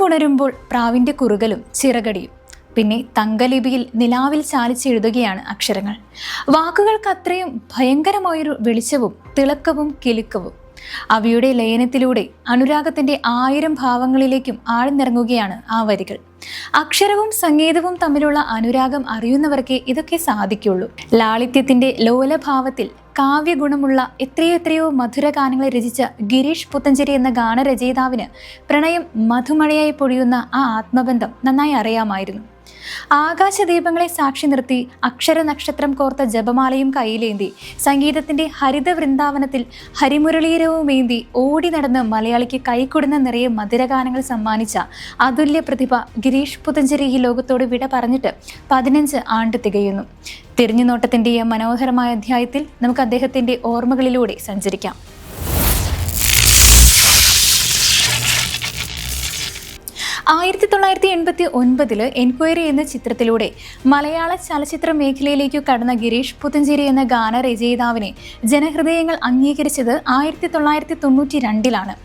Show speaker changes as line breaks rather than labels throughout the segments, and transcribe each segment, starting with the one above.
ഉണരുമ്പോൾ പ്രാവിൻ്റെ കുറുകലും ചിറകടിയും. പിന്നെ തങ്കലിപിയിൽ നിലാവിൽ ചാലിച്ചെഴുതുകയാണ് അക്ഷരങ്ങൾ. വാക്കുകൾക്ക് അത്രയും ഭയങ്കരമായൊരു വെളിച്ചവും തിളക്കവും കിലുക്കവും. അവയുടെ ലയനത്തിലൂടെ അനുരാഗത്തിൻ്റെ 1000 ഭാവങ്ങളിലേക്കും ആഴ്ന്നിറങ്ങുകയാണ് ആ വരികൾ. അക്ഷരവും സംഗീതവും തമ്മിലുള്ള അനുരാഗം അറിയുന്നവർക്കേ ഇതൊക്കെ സാധിക്കുള്ളൂ. ലാളിത്യത്തിൻ്റെ ലോലഭാവത്തിൽ കാവ്യഗുണമുള്ള എത്രയോ മധുരഗാനങ്ങളെ രചിച്ച ഗിരീഷ് പുത്തഞ്ചേരി എന്ന ഗാനരചയിതാവിന് പ്രണയം മധുമഴയായി പൊഴിയുന്ന ആ ആത്മബന്ധം നന്നായി അറിയാമായിരുന്നു. ആകാശദീപങ്ങളെ സാക്ഷി നിർത്തി അക്ഷര നക്ഷത്രം കോർത്ത ജപമാലയും കയ്യിലേന്തി സംഗീതത്തിൻ്റെ ഹരിത വൃന്ദാവനത്തിൽ ഹരിമുരളീരവുമേന്തി ഓടി നടന്ന് മലയാളിക്ക് കൈക്കൊടുന്ന നിറയെ മധുരഗാനങ്ങൾ സമ്മാനിച്ച അതുല്യ പ്രതിഭ ഗിരീഷ് പുത്തഞ്ചേരി ഈ ലോകത്തോട് വിട പറഞ്ഞിട്ട് 15 ആണ്ട് തികയുന്നു. തിരിഞ്ഞുനോട്ടത്തിൻ്റെ ഈ മനോഹരമായ അധ്യായത്തിൽ നമുക്ക് അദ്ദേഹത്തിൻ്റെ ഓർമ്മകളിലൂടെ സഞ്ചരിക്കാം. 1989 എൻക്വയറി എന്ന ചിത്രത്തിലൂടെ മലയാള ചലച്ചിത്ര മേഖലയിലേക്ക് കടന്ന ഗിരീഷ് പുത്തഞ്ചേരി എന്ന ഗാനരചയിതാവിനെ ജനഹൃദയങ്ങൾ അംഗീകരിച്ചത് 1992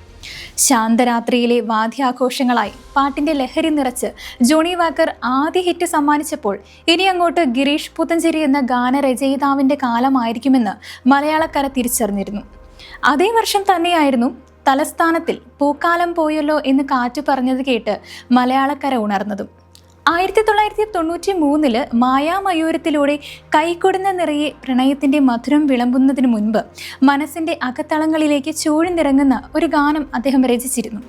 ശാന്തരാത്രിയിലെ വാദ്യാഘോഷങ്ങളായി പാട്ടിന്റെ ലഹരി നിറച്ച് ജോണി വാക്കർ ആദ്യ ഹിറ്റ് സമ്മാനിച്ചപ്പോൾ ഇനി അങ്ങോട്ട് ഗിരീഷ് പുത്തഞ്ചേരി എന്ന ഗാനരചയിതാവിന്റെ കാലമായിരിക്കുമെന്ന് മലയാളക്കര തിരിച്ചറിഞ്ഞിരുന്നു. അതേ വർഷം തന്നെയായിരുന്നു തലസ്ഥാനത്തിൽ പൂക്കാലം പോയല്ലോ എന്ന് കാറ്റു പറഞ്ഞത് കേട്ട് മലയാളക്കര ഉണർന്നതും. 1993 മായാമയൂരത്തിലൂടെ കൈക്കൊടുന്ന നിറയെ പ്രണയത്തിൻ്റെ മധുരം വിളമ്പുന്നതിന് മുൻപ് മനസ്സിൻ്റെ അകത്തളങ്ങളിലേക്ക് ചൂഴ്ന്നിറങ്ങുന്ന ഒരു ഗാനം അദ്ദേഹം രചിച്ചിരുന്നു.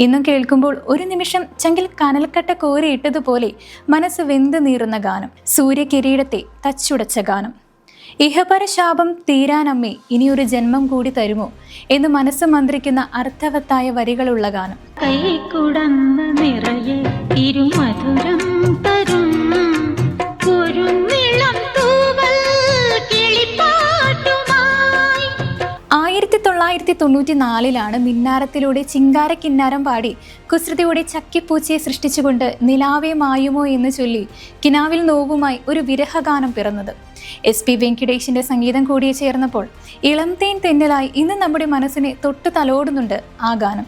ഇന്നും കേൾക്കുമ്പോൾ ഒരു നിമിഷം ചങ്കിൽ കനൽക്കട്ട കോരിയിട്ടതുപോലെ മനസ്സ് വെന്ത് നീറുന്ന ഗാനം, സൂര്യകിരീടത്തെ തച്ചുടച്ച ഗാനം. ഇഹപര ശാപം തീരാനമ്മേ ഇനിയൊരു ജന്മം കൂടി തരുമോ എന്ന് മനസ്സ് മന്ത്രിക്കുന്ന അർത്ഥവത്തായ വരികളുള്ള ഗാനം.
കൈക്കുടന്ന നിറയെ ഇരുമധുരം തരും കുരുന്നിളം തൂവൽ കിളിപ്പാട്ടുമായി.
1994 മിന്നാരത്തിലൂടെ ചിങ്കാര കിന്നാരം പാടി കുസൃതിയുടെ ചക്കിപ്പൂച്ചയെ സൃഷ്ടിച്ചുകൊണ്ട് നിലാവേ മായുമോ എന്ന് ചൊല്ലി കിനാവിൽ നോവുമായി ഒരു വിരഹഗാനം പിറന്നത്. SP വെങ്കിടേഷിന്റെ സംഗീതം കൂടി ചേർന്നപ്പോൾ ഇളം തേൻ തെന്നലായി ഇന്ന് നമ്മുടെ മനസ്സിനെ തൊട്ടു തലോടുന്നുണ്ട് ആ ഗാനം.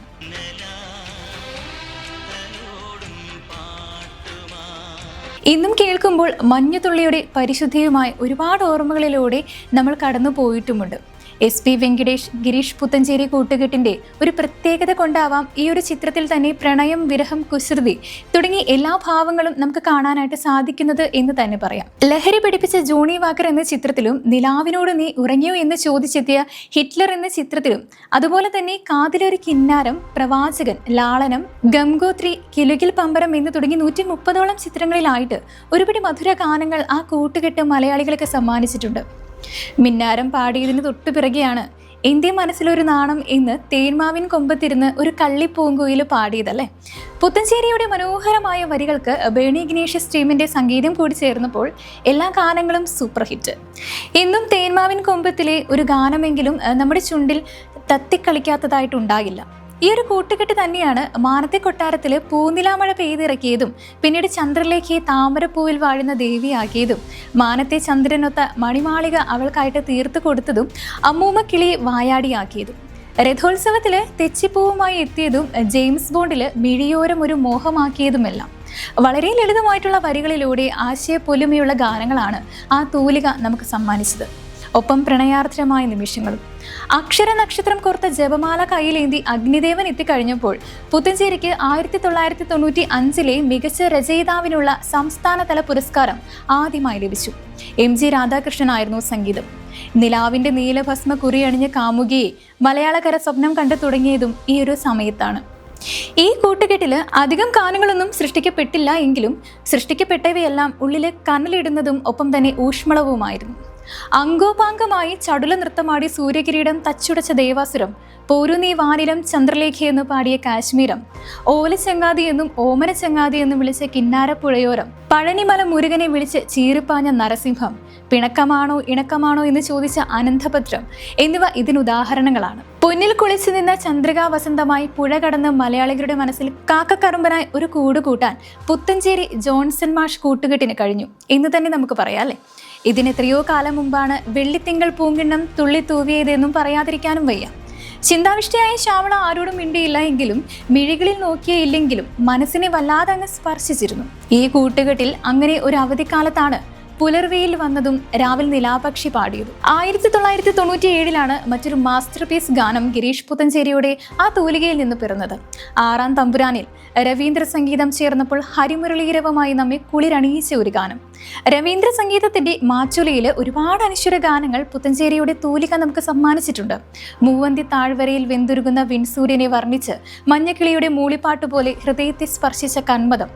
ഇന്നും കേൾക്കുമ്പോൾ മഞ്ഞുതുള്ളിയുടെ പരിശുദ്ധിയുമായി ഒരുപാട് ഓർമ്മകളിലൂടെ നമ്മൾ കടന്നു പോയിട്ടുമുണ്ട്. SP വെങ്കിടേഷ് ഗിരീഷ് പുത്തഞ്ചേരി കൂട്ടുകെട്ടിൻ്റെ ഒരു പ്രത്യേകത കൊണ്ടാവാം ഈ ഒരു ചിത്രത്തിൽ തന്നെ പ്രണയം, വിരഹം, കുസൃതി തുടങ്ങി എല്ലാ ഭാവങ്ങളും നമുക്ക് കാണാനായിട്ട് സാധിക്കുന്നത് എന്ന് തന്നെ പറയാം. ലഹരി പിടിപ്പിച്ച ജോണി വാക്കർ എന്ന ചിത്രത്തിലും നിലാവിനോട് നീ ഉറങ്ങിയോ എന്ന് ചോദിച്ചെത്തിയ ഹിറ്റ്ലർ എന്ന ചിത്രത്തിലും അതുപോലെ തന്നെ കാതിലൊരു കിന്നാരം, പ്രവാചകൻ, ലാളനം, ഗംഗോത്രി, കിലുകിൽ പമ്പരം എന്ന് തുടങ്ങി 130ഓളം ചിത്രങ്ങളിലായിട്ട് ഒരുപിടി മധുര ഗാനങ്ങൾ ആ കൂട്ടുകെട്ട് മലയാളികൾക്ക് സമ്മാനിച്ചിട്ടുണ്ട്. മിന്നാരം പാടിയതിന് തൊട്ടുപിറകെയാണ് എൻ്റെ മനസ്സിലൊരു നാണം എന്ന് തേന്മാവിൻ കൊമ്പത്തിരുന്ന് ഒരു കള്ളിപ്പൂങ്കുയിൽ പാടിയതല്ലേ. പുത്തഞ്ചേരിയുടെ മനോഹരമായ വരികൾക്ക് ബേണി ഇഗ്നേഷ്യസ് ടീമിൻ്റെ സംഗീതം കൂടി ചേർന്നപ്പോൾ എല്ലാ ഗാനങ്ങളും സൂപ്പർ ഹിറ്റ്. ഇന്നും തേന്മാവിൻ കൊമ്പത്തിലെ ഒരു ഗാനമെങ്കിലും നമ്മുടെ ചുണ്ടിൽ തത്തിക്കളിക്കാത്തതായിട്ടുണ്ടാകില്ല. ഈ ഒരു കൂട്ടുകെട്ട് തന്നെയാണ് മാനത്തെ കൊട്ടാരത്തിൽ പൂനിലാമഴ പെയ്തിറക്കിയതും പിന്നീട് ചന്ദ്രലേഖയെ താമരപ്പൂവിൽ വാഴുന്ന ദേവിയാക്കിയതും മാനത്തെ ചന്ദ്രനൊത്ത മണിമാളിക അവൾക്കായിട്ട് തീർത്തു കൊടുത്തതും അമ്മൂമ്മ കിളിയെ വായാടിയാക്കിയതും രഥോത്സവത്തിൽ തെച്ചിപ്പൂവുമായി എത്തിയതും ജെയിംസ് ബോണ്ടിൽ മിഴിയോരം ഒരു മോഹമാക്കിയതുമെല്ലാം വളരെ ലളിതമായിട്ടുള്ള വരികളിലൂടെ ആശയപ്പൊലിമയുള്ള ഗാനങ്ങളാണ് ആ തൂലിക നമുക്ക് സമ്മാനിച്ചത്. ഒപ്പം പ്രണയാർദ്രമായ നിമിഷങ്ങളും. അക്ഷര നക്ഷത്രം കോർത്ത ജപമാല കയ്യിലേന്തി അഗ്നിദേവൻ എത്തിക്കഴിഞ്ഞപ്പോൾ പുത്തഞ്ചേരിക്ക് 1995 മികച്ച രചയിതാവിനുള്ള സംസ്ഥാനതല പുരസ്കാരം ആദ്യമായി ലഭിച്ചു. MG രാധാകൃഷ്ണനായിരുന്നു സംഗീതം. നിലാവിൻ്റെ നീലഭസ്മ കുറിയണിഞ്ഞ കാമുകിയെ മലയാളക്കര സ്വപ്നം കണ്ടു തുടങ്ങിയതും ഈ ഒരു സമയത്താണ്. ഈ കൂട്ടുകെട്ടിൽ അധികം ഗാനങ്ങളൊന്നും സൃഷ്ടിക്കപ്പെട്ടില്ല എങ്കിലും സൃഷ്ടിക്കപ്പെട്ടവയെല്ലാം ഉള്ളിൽ കനലിടുന്നതും ഒപ്പം തന്നെ ഊഷ്മളവുമായിരുന്നു. അങ്കോപാംഗമായി ചടുല നൃത്തമാടി സൂര്യകിരീടം തച്ചുടച്ച ദേവാസുരം, പോരു നീ വാനിലം ചന്ദ്രലേഖ എന്ന് പാടിയ കാശ്മീരം, ഓലച്ചങ്ങാതി എന്നും ഓമന ചങ്ങാതി എന്നും വിളിച്ച കിന്നാരപ്പുഴയോരം, പഴനിമല മുരുകനെ വിളിച്ച് ചീറിപ്പാഞ്ഞ നരസിംഹം, പിണക്കമാണോ ഇണക്കമാണോ എന്ന് ചോദിച്ച അനന്തഭദ്രം എന്നിവ ഇതിനുദാഹരണങ്ങളാണ്. പൊന്നിൽ കുളിച്ചു നിന്ന ചന്ദ്രികാ വസന്തമായി പുഴ കടന്ന് മലയാളികളുടെ മനസ്സിൽ കാക്കക്കറുമ്പനായി ഒരു കൂട് കൂട്ടാൻ പുത്തഞ്ചേരി ജോൺസൺ മാഷ് കൂട്ടുകെട്ടിന് കഴിഞ്ഞു എന്ന് തന്നെ നമുക്ക് പറയാം അല്ലേ. ഇതിനെത്രയോ കാലം മുമ്പാണ് വെള്ളിത്തിങ്കൾ പൂങ്കിണ്ണം തുള്ളി തൂവിയതെന്നും പറയാതിരിക്കാനും വയ്യ. ചിന്താവിഷ്ടയായ ശ്യാമള ആരോടും മിണ്ടിയില്ല എങ്കിലും മിഴികളിൽ നോക്കിയില്ലെങ്കിലും മനസ്സിനെ വല്ലാതെ അങ്ങ് സ്പർശിച്ചിരുന്നു. ഈ കൂട്ടുകെട്ടിൽ അങ്ങനെ ഒരു അവധിക്കാലത്താണ് പുലർവെയിൽ വന്നതും രാവിൽ നിലാപക്ഷി പാടിയതും. 1997 മറ്റൊരു മാസ്റ്റർ പീസ് ഗാനം ഗിരീഷ് പുത്തഞ്ചേരിയുടെ ആ തൂലികയിൽ നിന്ന് പിറന്നത്. 6-ാം തമ്പുരാനിൽ രവീന്ദ്ര സംഗീതം ചേർന്നപ്പോൾ ഹരിമുരളീരവമായി നമ്മെ കുളിരണിയിച്ച ഒരു ഗാനം. രവീന്ദ്ര സംഗീതത്തിന്റെ മാച്ചുലയിൽ ഒരുപാട് അനശ്വര ഗാനങ്ങൾ പുത്തഞ്ചേരിയുടെ തൂലിക നമുക്ക് സമ്മാനിച്ചിട്ടുണ്ട്. മൂവന്തി താഴ്വരയിൽ വെന്തുരുകുന്ന വിൻസൂര്യനെ വർണ്ണിച്ച് മഞ്ഞക്കിളിയുടെ മൂളിപ്പാട്ട് പോലെ ഹൃദയത്തെ സ്പർശിച്ച കന്മദം,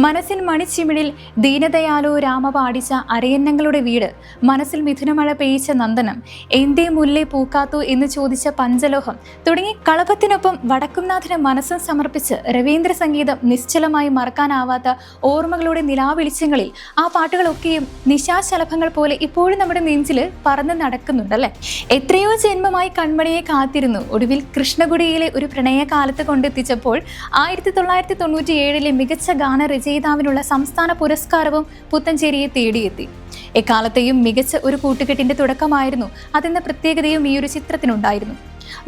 മനസ്സിൻ മണിച്ചിമിഴിൽ ദീനദയാലോ രാമ പാടിച്ച അരയന്നങ്ങളുടെ വീട്, മനസ്സിൽ മിഥുനമഴ പെയ്ച്ച നന്ദനം, എന്തേ മുല്ലേ പൂക്കാത്തു എന്ന് ചോദിച്ച പഞ്ചലോഹം തുടങ്ങി കളഭത്തിനൊപ്പം വടക്കുംനാഥന് മനസ്സും സമർപ്പിച്ച് രവീന്ദ്ര സംഗീതം നിശ്ചലമായി മറക്കാനാവാത്ത ഓർമ്മകളുടെ നിലാവെളിച്ചങ്ങളിൽ ആ പാട്ടുകളൊക്കെയും നിശാശലഭങ്ങൾ പോലെ ഇപ്പോഴും നമ്മുടെ നെഞ്ചിൽ പറന്ന് നടക്കുന്നുണ്ടല്ലേ. എത്രയോ ജന്മമായി കൺമണിയെ കാത്തിരുന്നു. ഒടുവിൽ കൃഷ്ണഗുഡിയിലെ ഒരു പ്രണയകാലത്ത് കൊണ്ടെത്തിച്ചപ്പോൾ 1997 മികച്ച ഗാനരചയിതാവിനുള്ള സംസ്ഥാന പുരസ്കാരവും പുത്തഞ്ചേരിയെ തേടിയെത്തി. എക്കാലത്തെയും മികച്ച ഒരു കൂട്ടുകെട്ടിന്റെ തുടക്കമായിരുന്നു അതെന്ന പ്രത്യേകതയും ഈ ഒരു ചിത്രത്തിനുണ്ടായിരുന്നു.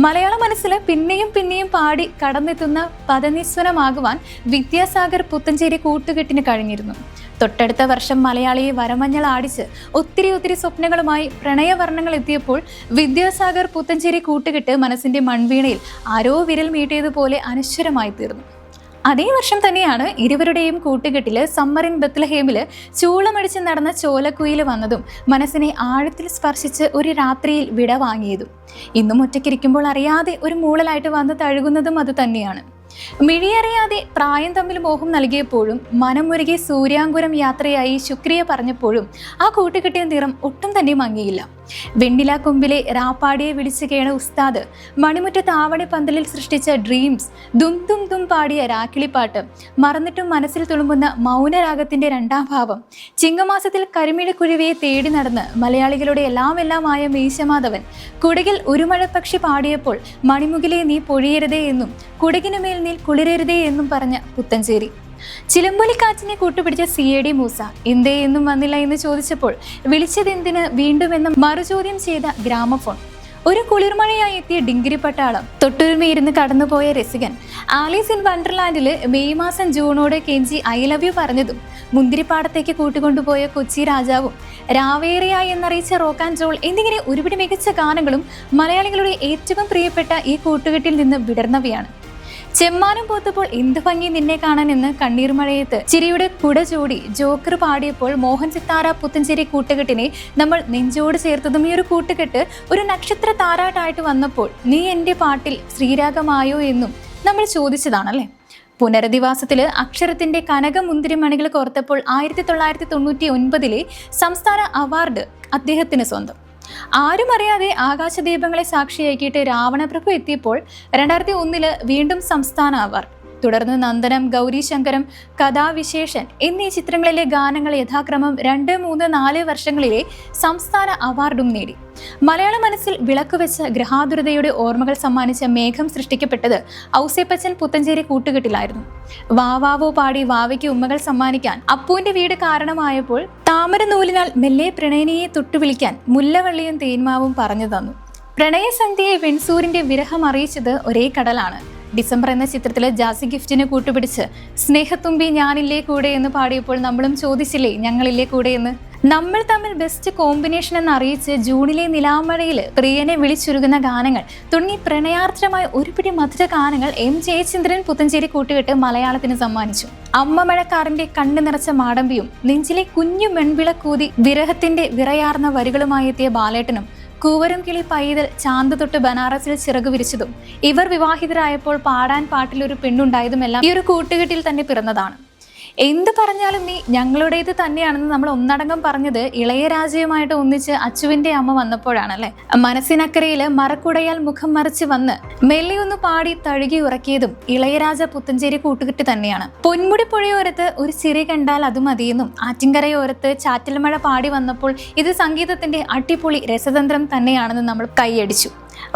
മലയാള മനസ്സിൽ പിന്നെയും പിന്നെയും പാടി കടന്നെത്തുന്ന പദനിസ്വനമാകുവാൻ വിദ്യാസാഗർ പുത്തഞ്ചേരി കൂട്ടുകെട്ടിന് കഴിഞ്ഞിരുന്നു. തൊട്ടടുത്ത വർഷം മലയാളിയെ വരമഞ്ഞൾ ആടിച്ച് ഒത്തിരി സ്വപ്നങ്ങളുമായി പ്രണയവർണ്ണങ്ങൾ എത്തിയപ്പോൾ വിദ്യാസാഗർ പുത്തഞ്ചേരി കൂട്ടുകെട്ട് മനസ്സിന്റെ മൺവീണയിൽ ആരോ വിരൽ മീട്ടിയതുപോലെ അനശ്വരമായി തീർന്നു. അതേ വർഷം തന്നെയാണ് ഇരുവരുടെയും കൂട്ടുകെട്ടില് സമ്മറിൻ ബത്ലഹേമില് ചൂളമടിച്ച് നടന്ന ചോലക്കുയിൽ വന്നതും മനസ്സിനെ ആഴത്തിൽ സ്പർശിച്ച് ഒരു രാത്രിയിൽ വിട വാങ്ങിയതും. ഇന്നും ഒറ്റയ്ക്കിരിക്കുമ്പോൾ അറിയാതെ ഒരു മൂളലായിട്ട് വന്ന് തഴുകുന്നതും അത് തന്നെയാണ്. മിഴിയറിയാതെ പ്രായം തമ്മിൽ മോഹം നൽകിയപ്പോഴും മനമുരുകി സൂര്യാങ്കുരം യാത്രയായി ശുക്രിയ പറഞ്ഞപ്പോഴും ആ കൂട്ടുകെട്ടിയ നിറം ഒട്ടും തന്നെ മങ്ങിയില്ല. വെണ്ണില കൊമ്പിലെ രാപ്പാടിയെ വിളിച്ചു കേണ ഉസ്താദ്, മണിമുറ്റത്ത് ആവണി പന്തലിൽ സൃഷ്ടിച്ച ഡ്രീംസ്, ദും ദും ദും പാടിയ രാക്കിളിപ്പാട്ട്, മറന്നിട്ടും മനസ്സിൽ തുളുമ്പുന്ന മൗനരാഗത്തിന്റെ 2ാം ഭാവം, ചിങ്ങമാസത്തിൽ കരിമിഴക്കുരുവിയെ തേടി നടന്ന് മലയാളികളുടെ എല്ലാമായ മീശമാധവൻ, കുടകിൽ ഒരു മഴപ്പക്ഷി പാടിയപ്പോൾ മണിമുകിലെ നീ പൊഴിയരുതേ എന്നും കുടകിനുമേൽ നീ കുളിരരുതേ എന്നും പറഞ്ഞ പുത്തഞ്ചേരി, ചിലമ്പൊലിക്കാറ്റിനെ കൂട്ടുപിടിച്ച CAD മൂസ, എന്തേ എന്നും വന്നില്ല എന്ന് ചോദിച്ചപ്പോൾ വിളിച്ചതെന്തിന് വീണ്ടും എന്ന മറുചോദ്യം ചെയ്ത ഗ്രാമഫോൺ, ഒരു കുളിർമഴയായി എത്തിയ ഡിങ്കിരി പട്ടാളം, തൊട്ടുരുമയിരുന്ന് കടന്നുപോയ രസികൻ, ആലീസ് ഇൻ വണ്ടർലാൻഡില് മെയ് മാസം ജൂണോടെ കെഞ്ചി ഐ ലവ് യു പറഞ്ഞതും, മുന്തിരിപ്പാടത്തേക്ക് കൂട്ടിക്കൊണ്ടുപോയ കൊച്ചി രാജാവും, രാവേറെയായി എന്നറിയിച്ച റോക്ക് ആൻഡ് റോൾ എന്നിങ്ങനെ ഒരുപിടി മികച്ച ഗാനങ്ങളും മലയാളികളുടെ ഏറ്റവും പ്രിയപ്പെട്ട ഈ കൂട്ടുകെട്ടിൽ നിന്ന് വിടർന്നവയാണ്. ചെമ്മാനം പോത്തപ്പോൾ എന്ത് ഭംഗി നിന്നെ കാണാൻ എന്ന് കണ്ണീർ മഴയത്ത് ചിരിയുടെ കുട ചൂടി ജോക്കർ പാടിയപ്പോൾ മോഹൻ സിത്താര പുത്തഞ്ചേരി കൂട്ടുകെട്ടിനെ നമ്മൾ നെഞ്ചോട് ചേർത്തതും ഈ ഒരു കൂട്ടുകെട്ട് ഒരു നക്ഷത്ര താരാട്ടായിട്ട് വന്നപ്പോൾ നീ എൻ്റെ പാട്ടിൽ ശ്രീരാഗമായോ എന്നും നമ്മൾ ചോദിച്ചതാണല്ലേ. പുനരധിവാസത്തില് അക്ഷരത്തിന്റെ കനകമുന്തിരിമണികൾ കോർത്തപ്പോൾ 1999 സംസ്ഥാന അവാർഡ് അദ്ദേഹത്തിന് സ്വന്തം. ആരും അറിയാതെ ആകാശദീപങ്ങളെ സാക്ഷിയാക്കിയിട്ട് രാവണപ്രഭു എത്തിയപ്പോൾ 2001 വീണ്ടും സംസ്ഥാന അവാർഡ്. തുടർന്ന് നന്ദനം, ഗൗരി ശങ്കരം, കഥാവിശേഷൻ എന്നീ ചിത്രങ്ങളിലെ ഗാനങ്ങൾ യഥാക്രമം 2, 3, 4 വർഷങ്ങളിലെ സംസ്ഥാന അവാർഡും നേടി. മലയാള മനസ്സിൽ വിളക്കുവെച്ച ഗ്രഹാതുരതയുടെ ഓർമ്മകൾ സമ്മാനിച്ച മേഘം സൃഷ്ടിക്കപ്പെട്ടത് ഔസേപ്പച്ചൻ പുത്തഞ്ചേരി കൂട്ടുകെട്ടിലായിരുന്നു. വാവാവോ പാടി വാവയ്ക്ക് ഉമ്മകൾ സമ്മാനിക്കാൻ അപ്പൂന്റെ വീട് കാരണമായപ്പോൾ താമര നൂലിനാൽ മെല്ലെ പ്രണയിനിയെ തൊട്ടുവിളിക്കാൻ മുല്ലവള്ളിയും തേന്മാവും പറഞ്ഞു തന്നു. പ്രണയസന്ധ്യയെ വെൺസൂരിന്റെ വിരഹം അറിയിച്ചത് ഒരേ കടലാണ്. ഡിസംബർ എന്ന ചിത്രത്തില് ജാസി ഗിഫ്റ്റിന് കൂട്ടുപിടിച്ച് സ്നേഹത്തുമ്പി ഞാനില്ലേ കൂടെ എന്ന് പാടിയപ്പോൾ നമ്മളും ചോദിച്ചില്ലേ ഞങ്ങളില്ലേ കൂടെ എന്ന്. നമ്മൾ തമ്മിൽ ബെസ്റ്റ് കോമ്പിനേഷൻ എന്ന് അറിയിച്ച് ജൂണിലെ നിലാമഴയിൽ പ്രിയനെ വിളിച്ചുരുകുന്ന ഗാനങ്ങൾ തുടങ്ങി പ്രണയാർദ്രമായ ഒരുപിടി മധുര ഗാനങ്ങൾ M. ജയചന്ദ്രൻ പുത്തഞ്ചേരി കൂട്ടുകെട്ട് മലയാളത്തിന് സമ്മാനിച്ചു. അമ്മ മഴക്കാറിന്റെ കണ്ണു നിറച്ച മാടമ്പിയും നെഞ്ചിലെ കുഞ്ഞു മെൺവിളക്കൂതി വിരഹത്തിന്റെ വിറയാർന്ന വരികളുമായി എത്തിയ ബാലേട്ടനും, കൂവരും കിളി പൈതൽ, ചാന്ത് തൊട്ട് ബനാറസിൽ ചിറകു വിരിച്ചതും, ഇവർ വിവാഹിതരായപ്പോൾ പാടാൻ പാട്ടിലൊരു പെണ്ണുണ്ടായതുമെല്ലാം ഈ ഒരു കൂട്ടുകെട്ടിൽ തന്നെ പിറന്നതാണ്. എന്ത് പറഞ്ഞാലും നീ ഞങ്ങളുടേത് തന്നെയാണെന്ന് നമ്മൾ ഒന്നടങ്കം പറഞ്ഞത് ഇളയരാജയുമായിട്ട് ഒന്നിച്ച് അച്ചുവിന്റെ അമ്മ വന്നപ്പോഴാണല്ലേ. മനസ്സിനക്കരയിൽ മറക്കുടയാൽ മുഖം മറിച്ച് വന്ന് മെല്ലിയൊന്ന് പാടി തഴുകി ഉറക്കിയതും ഇളയരാജ പുത്തഞ്ചേരി കൂട്ടുകെട്ട് തന്നെയാണ്. പൊന്മുടി പുഴയോരത്ത് ഒരു ചിരി കണ്ടാൽ അത് മതിയെന്നും ആറ്റിൻകരയോരത്ത് ചാറ്റൽ മഴ പാടി വന്നപ്പോൾ ഇത് സംഗീതത്തിന്റെ അടിപൊളി രസതന്ത്രം തന്നെയാണെന്ന് നമ്മൾ കൈയടിച്ചു.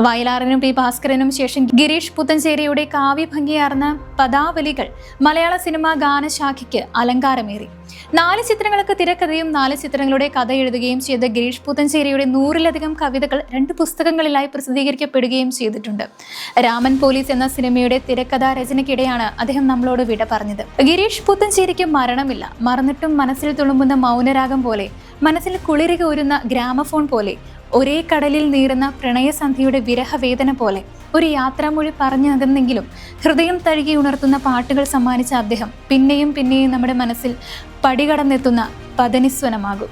വയലാറിനും പി ഭാസ്കരനും ശേഷം ഗിരീഷ് പുത്തഞ്ചേരിയുടെ കാവ്യഭംഗിയാർന്ന പദാവലികൾ മലയാള സിനിമാ ഗാനശാഖയ്ക്ക് അലങ്കാരമേറി. 4 ചിത്രങ്ങൾക്ക് തിരക്കഥയും 4 ചിത്രങ്ങളുടെ കഥ എഴുതുകയും ചെയ്ത ഗിരീഷ് പുത്തഞ്ചേരിയുടെ 100-ലധികം കവിതകൾ 2 പുസ്തകങ്ങളിലായി പ്രസിദ്ധീകരിക്കപ്പെടുകയും ചെയ്തിട്ടുണ്ട്. രാമൻ പോലീസ് എന്ന സിനിമയുടെ തിരക്കഥാ രചനയ്ക്കിടെയാണ് അദ്ദേഹം നമ്മളോട് വിട പറഞ്ഞത്. ഗിരീഷ് പുത്തഞ്ചേരിക്ക് മരണമില്ല. മറന്നിട്ടും മനസ്സിൽ തുളുമ്പുന്ന മൗനരാഗം പോലെ, മനസ്സിൽ കുളിരുക ഊരുന്ന ഗ്രാമഫോൺ പോലെ, ഒരേ കടലിൽ നീറുന്ന പ്രണയസന്ധിയുടെ വിരഹവേദന പോലെ, ഒരു യാത്രാമൊഴി പറഞ്ഞതെന്നെങ്കിലും ഹൃദയം തഴുകി ഉണർത്തുന്ന പാട്ടുകൾ സമ്മാനിച്ച അദ്ദേഹം പിന്നെയും പിന്നെയും നമ്മുടെ മനസ്സിൽ പടികടന്നെത്തുന്ന പദനിസ്വനമാകും.